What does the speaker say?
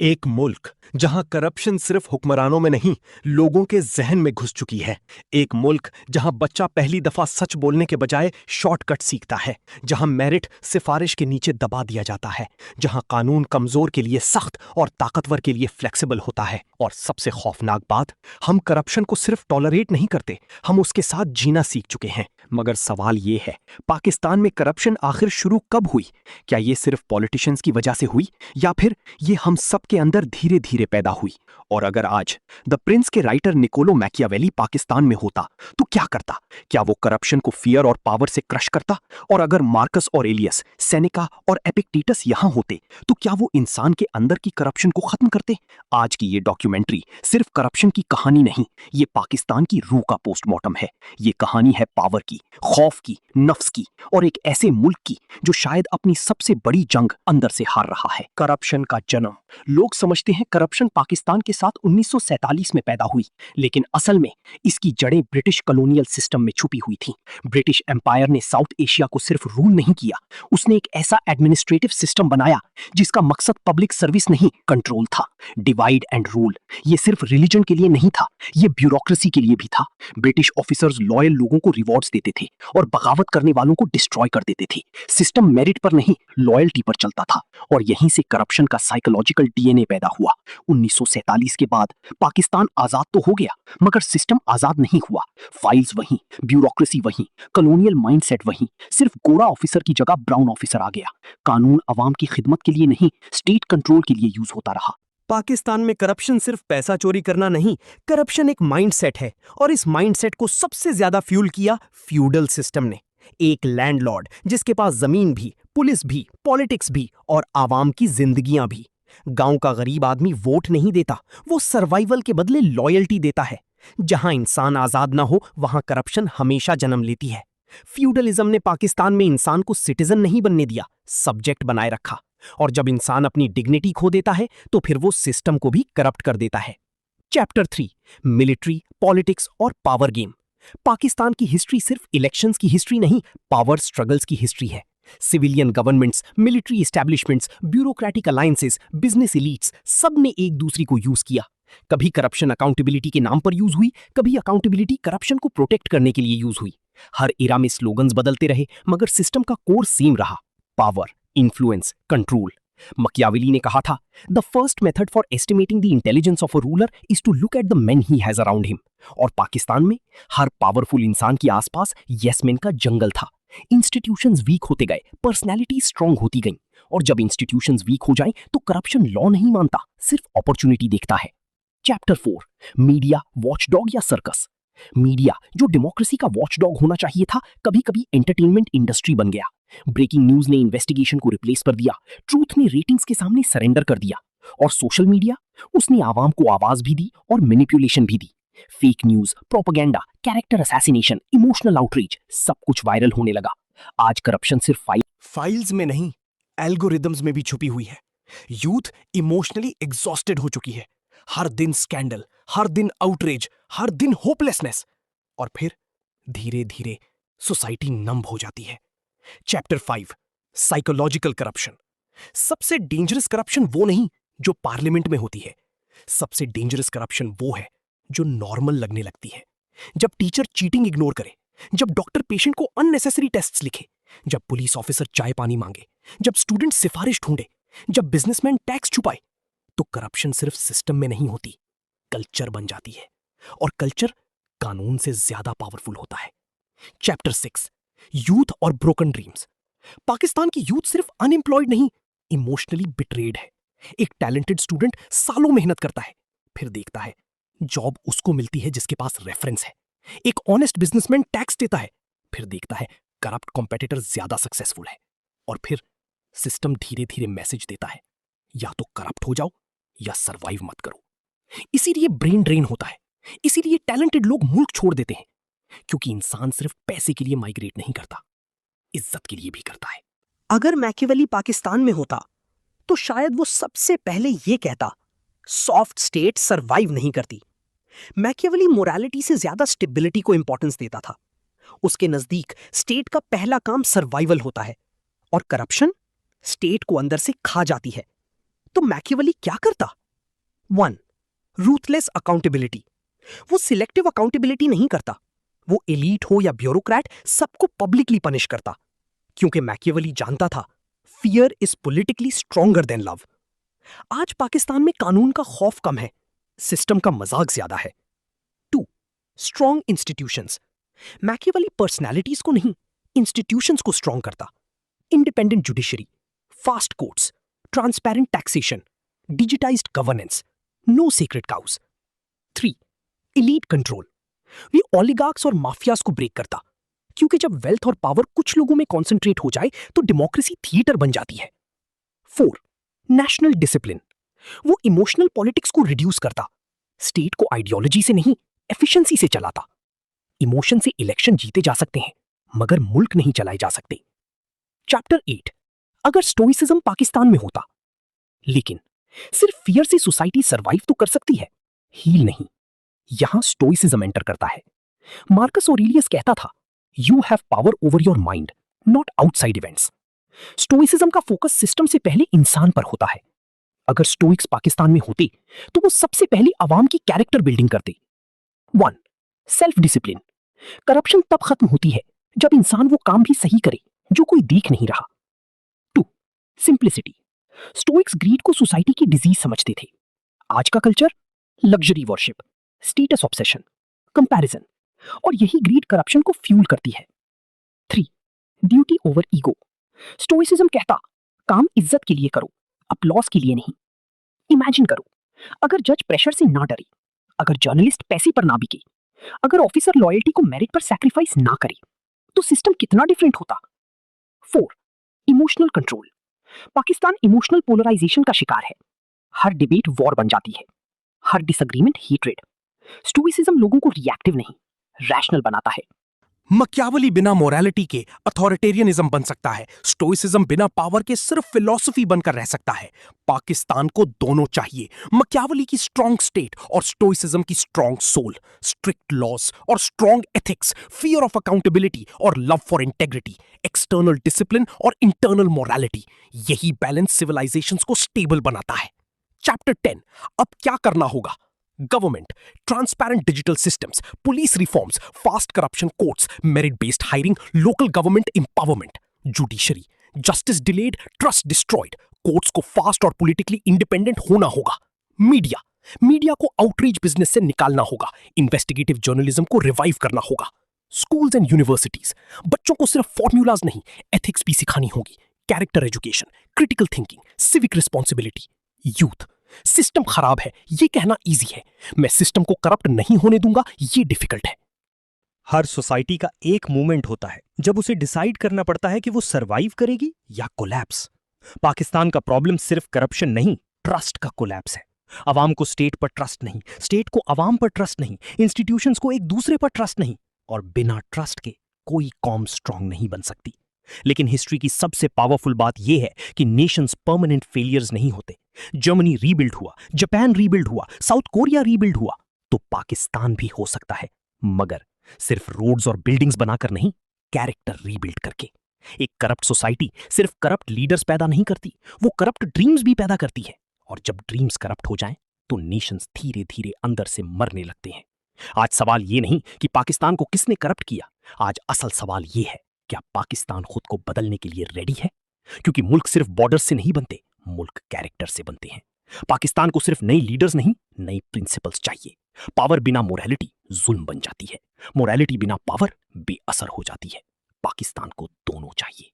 एक मुल्क जहां करप्शन सिर्फ हुक्मरानों में नहीं, लोगों के जहन में घुस चुकी है। एक मुल्क जहां बच्चा पहली दफा सच बोलने के बजाय शॉर्टकट सीखता है, जहां मेरिट सिफारिश के नीचे दबा दिया जाता है, जहां कानून कमजोर के लिए सख्त और ताकतवर के लिए फ्लेक्सिबल होता है। और सबसे खौफनाक बात, हम करप्शन को सिर्फ टॉलरेट नहीं करते, हम उसके साथ जीना सीख चुके हैं। मगर सवाल ये है, पाकिस्तान में करप्शन आखिर शुरू कब हुई? क्या ये सिर्फ पॉलिटिशियंस की वजह से हुई, या फिर ये हम सब के अंदर धीरे धीरे पैदा हुई? और अगर आज द प्रिंस के राइटर निकोलो मैकियावेली पाकिस्तान में होता तो क्या करता? क्या वो करप्शन को फियर और पावर से क्रश करता? और अगर मार्कस ऑरेलियस, सेनेका और एपिक्टेटस यहां होते तो क्या वो इंसान के अंदर की करप्शन को खत्म करते? आज की ये डॉक्यूमेंट्री सिर्फ करप्शन की कहानी नहीं, ये पाकिस्तान की रूह का पोस्टमार्टम है। ये कहानी है पावर की, खौफ की, नफ्स की, और एक ऐसे मुल्क की जो शायद अपनी सबसे बड़ी जंग अंदर से हार रहा है। करप्शन का जन्म। लोग समझते हैं करप्शन पाकिस्तान के साथ 1947 में पैदा हुई, लेकिन असल में इसकी जड़ें ब्रिटिश कॉलोनियल सिस्टम में छुपी हुई थी। ब्रिटिश एम्पायर ने साउथ एशिया को सिर्फ रूल नहीं किया, उसने एक ऐसा एडमिनिस्ट्रेटिव सिस्टम बनाया जिसका मकसद पब्लिक सर्विस नहीं, कंट्रोल था। डिवाइड एंड रूल, ये सिर्फ रिलीजन के लिए नहीं था, ये ब्यूरोक्रेसी के लिए भी था। ब्रिटिश ऑफिसर्स लॉयल लोगों को रिवॉर्ड्स देते थे और बगावत करने वालों को डिस्ट्रॉय कर देते थे। सिस्टम मेरिट पर नहीं, लॉयल्टी पर चलता था, और यहीं से करप्शन का साइकोलॉजिकल डीएनए पैदा हुआ। 1947 के बाद पाकिस्तान आजाद तो हो गया, मगर सिस्टम आजाद नहीं हुआ। फाइल्स वहीं, ब्यूरोक्रेसी वहीं, कॉलोनियल माइंडसेट वहीं। सिर्फ गोरा ऑफिसर की जगह ब्राउन ऑफिसर आ गया। कानून अवाम की खिदमत के लिए नहीं, स्टेट कंट्रोल के लिए यूज होता रहा। पाकिस्तान में करप्शन सिर्फ पैसा चोरी करना नहीं, करप्शन एक माइंडसेट है, और इस माइंडसेट को सबसे ज्यादा फ्यूल किया फ्यूडल सिस्टम ने। एक लैंडलॉर्ड जिसके पास जमीन भी, पुलिस भी, पॉलिटिक्स भी और आवाम की जिंदगियां भी। गांव का गरीब आदमी वोट नहीं देता, वो सर्वाइवल के बदले लॉयल्टी देता है। जहां इंसान आजाद ना हो, वहां करप्शन हमेशा जन्म लेती है। फ्यूडलिज्म ने पाकिस्तान में इंसान को सिटीजन नहीं बनने दिया, सब्जेक्ट बनाए रखा। और जब इंसान अपनी डिग्निटी खो देता है तो फिर वो सिस्टम को भी करप्ट कर देता है। चैप्टर 3, मिलिट्री, पॉलिटिक्स और पावर गेम। पाकिस्तान की हिस्ट्री सिर्फ इलेक्शंस की हिस्ट्री नहीं, पावर स्ट्रगल्स की हिस्ट्री है। Civilian governments, military establishments, bureaucratic alliances, business elites, सब ने एक दूसरे को यूज किया। कभी करप्शन अकाउंटेबिलिटी के नाम पर यूज हुई, कभी अकाउंटेबिलिटी करप्शन को प्रोटेक्ट करने के लिए यूज हुई। हर एरा में स्लोगन्स बदलते रहे, मगर सिस्टम का कोर सेम रहा, पावर, इन्फ्लुएंस, कंट्रोल। मकियावेली ने कहा था, the first method for estimating the intelligence of a ruler is to look at the men he has around him. और पाकिस्तान में हर पावरफुल इंसान के आसपास यस मैन का जंगल था। इंस्टीट्यूशंस वीक होते गए, पर्सनैलिटी स्ट्रांग होती गई, और जब इंस्टीट्यूशंस वीक हो जाएं तो करप्शन लॉ नहीं मानता, सिर्फ अपॉर्चुनिटी देखता है। चैप्टर 4, मीडिया, वॉचडॉग या सर्कस। मीडिया, जो डेमोक्रेसी का वॉचडॉग होना चाहिए था, कभी कभी एंटरटेनमेंट इंडस्ट्री बन गया। ब्रेकिंग न्यूज ने इन्वेस्टिगेशन को रिप्लेस कर दिया, ट्रूथ ने रेटिंग्स के सामने सरेंडर कर दिया। और सोशल मीडिया, उसने आवाम को आवाज भी दी और मैनिपुलेशन भी दी। Fake news, propaganda, character assassination, emotional outreach, सब कुछ वायरल होने लगा। आज करप्शन सिर्फ फाइल्स में नहीं, एल्गोरिदम्स में भी छुपी हुई है। यूथ इमोशनली एग्जॉस्टेड हो चुकी है। हर दिन स्कैंडल, हर दिन आउटरीच, हर दिन होपलेसनेस, और फिर धीरे धीरे सोसाइटी नंब हो जाती है। Chapter 5, psychological corruption. सबसे डेंजरस करप्शन वो नहीं जो पार्लियामेंट में होती है, सबसे डेंजरस करप्शन वो है जो नॉर्मल लगने लगती है। जब टीचर चीटिंग इग्नोर करे, जब डॉक्टर पेशेंट को अननेसेसरी टेस्ट्स लिखे, जब पुलिस ऑफिसर चाय पानी मांगे, जब स्टूडेंट सिफारिश ढूंढे, जब बिजनेसमैन टैक्स छुपाए, तो करप्शन सिर्फ सिस्टम में नहीं होती, कल्चर बन जाती है। और कल्चर कानून से ज्यादा पावरफुल होता है। चैप्टर 6, यूथ और ब्रोकन ड्रीम्स। पाकिस्तान की यूथ सिर्फ अनएम्प्लॉयड नहीं, इमोशनली बिट्रेड है। एक टैलेंटेड स्टूडेंट सालों मेहनत करता है, फिर देखता है जॉब उसको मिलती है जिसके पास रेफरेंस है। एक ऑनेस्ट बिजनेसमैन टैक्स देता है, फिर देखता है करप्ट कॉम्पिटिटर ज्यादा सक्सेसफुल है। और फिर सिस्टम धीरे धीरे मैसेज देता है, या तो करप्ट हो जाओ या सरवाइव मत करो। इसीलिए ब्रेन ड्रेन होता है, इसीलिए टैलेंटेड लोग मुल्क छोड़ देते हैं, क्योंकि इंसान सिर्फ पैसे के लिए माइग्रेट नहीं करता, इज्जत के लिए भी करता है। अगर मैकियावेली पाकिस्तान में होता तो शायद वो सबसे पहले ये कहता, सॉफ्ट स्टेट सरवाइव नहीं करती। मैकियावेली मोरालिटी से ज्यादा स्टेबिलिटी को इंपॉर्टेंस देता था। उसके नजदीक स्टेट का पहला काम सर्वाइवल होता है, और करप्शन स्टेट को अंदर से खा जाती है। तो मैकियावेली क्या करता? 1. Ruthless accountability. वो सिलेक्टिव अकाउंटेबिलिटी नहीं करता। वो एलीट हो या ब्यूरोक्रेट, सबको पब्लिकली पनिश करता, क्योंकि मैकियावेली जानता था fear is politically stronger than love. आज पाकिस्तान में कानून का खौफ कम है, सिस्टम का मजाक ज्यादा है। 2. Strong institutions. मैकियावेली पर्सनैलिटीज को नहीं, इंस्टीट्यूशंस को स्ट्रॉन्ग करता। Independent judiciary, fast courts, transparent taxation, digitised governance, no secret cows. 3. Elite control. वे ओलिगार्क्स और माफियाज को ब्रेक करता, क्योंकि जब वेल्थ और पावर कुछ लोगों में कॉन्सेंट्रेट हो जाए तो डेमोक्रेसी थिएटर बन जाती है। 4. National discipline. वो इमोशनल पॉलिटिक्स को रिड्यूस करता, स्टेट को आइडियोलॉजी से नहीं, एफिशिएंसी से चलाता। इमोशन से इलेक्शन जीते जा सकते हैं, मगर मुल्क नहीं चलाए जा सकते। चैप्टर 8। अगर स्टोइसिज्म पाकिस्तान में होता। लेकिन सिर्फ फियर से सोसाइटी सरवाइव तो कर सकती है, हील नहीं। यहां स्टोइसिज्म एंटर करता है। मार्कस ऑरेलियस कहता था, you have power over your mind, not outside events. Stoicism का फोकस सिस्टम से पहले इंसान पर होता है। अगर स्टोइक्स पाकिस्तान में होते तो वो सबसे पहले अवाम की कैरेक्टर बिल्डिंग करते। 1. Self discipline. करप्शन तब खत्म होती है जब इंसान वो काम भी सही करे जो कोई देख नहीं रहा। 2. सिंप्लिसिटी। स्टोइक्स ग्रीड को सोसाइटी की डिजीज समझते थे। आज का culture luxury worship, status obsession, comparison, और यही ग्रीड करप्शन को फ्यूल करती है। 3. Duty over ego. स्टोइसिज्म कहता, काम इज्जत के लिए करो, अपलॉस के लिए नहीं। इमेजिन करो, अगर जज प्रेशर से ना डरे, अगर जर्नलिस्ट पैसे पर ना बिके, अगर ऑफिसर लॉयल्टी को मेरिट पर सैक्रिफाइस ना करे, तो सिस्टम कितना डिफरेंट होता। 4. Emotional control. Pakistan emotional polarisation का शिकार है। हर डिबेट वॉर बन जाती है, हर डिसएग्रीमेंट हेट्रेड। स्टोइसिज्म लोगों को रिएक्टिव नहीं, रैशनल बनाता है। मक्यावली बिना मोरालिटी के अथॉरिटेरियनिज्म बन सकता है। स्टोइसिज्म बिना पावर के सिर्फ फिलॉसफी बनकर रह सकता है। पाकिस्तान को दोनों चाहिए, मक्यावली की स्ट्रॉन्ग स्टेट और स्टोइसिज्म की स्ट्रॉन्ग सोल, स्ट्रिक्ट लॉज और strong ethics, fear of accountability और love for integrity, external discipline और इंटरनल मोरालिटी। यही बैलेंस सिविलाइजेशंस को स्टेबल बनाता है। चैप्टर 10। अब क्या करना होगा? Government, transparent digital systems, police reforms, fast corruption courts, merit based hiring, local government empowerment, judiciary, justice delayed, trust destroyed, courts को फास्ट और पॉलिटिकली इंडिपेंडेंट होना होगा। मीडिया, मीडिया को आउटरीच बिजनेस से निकालना होगा, इन्वेस्टिगेटिव जर्नलिज्म को रिवाइव करना होगा। स्कूल्स एंड यूनिवर्सिटीज, बच्चों को सिर्फ फॉर्मूलाज नहीं, एथिक्स भी सिखानी होगी, character education, critical thinking, civic responsibility. Youth, system खराब है ये कहना इजी है, मैं सिस्टम को करप्ट नहीं होने दूंगा ये डिफिकल्ट है। हर सोसाइटी का एक मोमेंट होता है जब उसे डिसाइड करना पड़ता है कि वो सरवाइव करेगी या कोलैप्स। पाकिस्तान का प्रॉब्लम सिर्फ करप्शन नहीं, ट्रस्ट का कोलैप्स है। अवाम को स्टेट पर ट्रस्ट नहीं, स्टेट को अवाम पर ट्रस्ट नहीं, इंस्टीट्यूशंस को एक दूसरे पर ट्रस्ट नहीं, और बिना ट्रस्ट के कोई कॉम स्ट्रांग नहीं बन सकती। लेकिन हिस्ट्री की सबसे पावरफुल बात यह है कि नेशंस परमानेंट फेलियर्स नहीं होते। जर्मनी रीबिल्ड हुआ, जापान रीबिल्ड हुआ, साउथ कोरिया रीबिल्ड हुआ, तो पाकिस्तान भी हो सकता है, मगर सिर्फ रोड्स और बिल्डिंग्स बनाकर नहीं, कैरेक्टर रीबिल्ड करके। एक करप्ट सोसाइटी सिर्फ करप्ट लीडर्स पैदा नहीं करती, वो करप्ट ड्रीम्स भी पैदा करती है, और जब ड्रीम्स करप्ट हो जाएं, तो नेशंस धीरे धीरे अंदर से मरने लगते हैं। आज सवाल ये नहीं कि पाकिस्तान को किसने करप्ट किया, आज असल सवाल ये है, क्या पाकिस्तान खुद को बदलने के लिए रेडी है? क्योंकि मुल्क सिर्फ बॉर्डर से नहीं बनते, मुल्क कैरेक्टर से बनते हैं। पाकिस्तान को सिर्फ नई लीडर्स नहीं, नई प्रिंसिपल्स चाहिए। पावर बिना मोरालिटी जुल्म बन जाती है, मोरालिटी बिना पावर बेअसर हो जाती है। पाकिस्तान को दोनों चाहिए।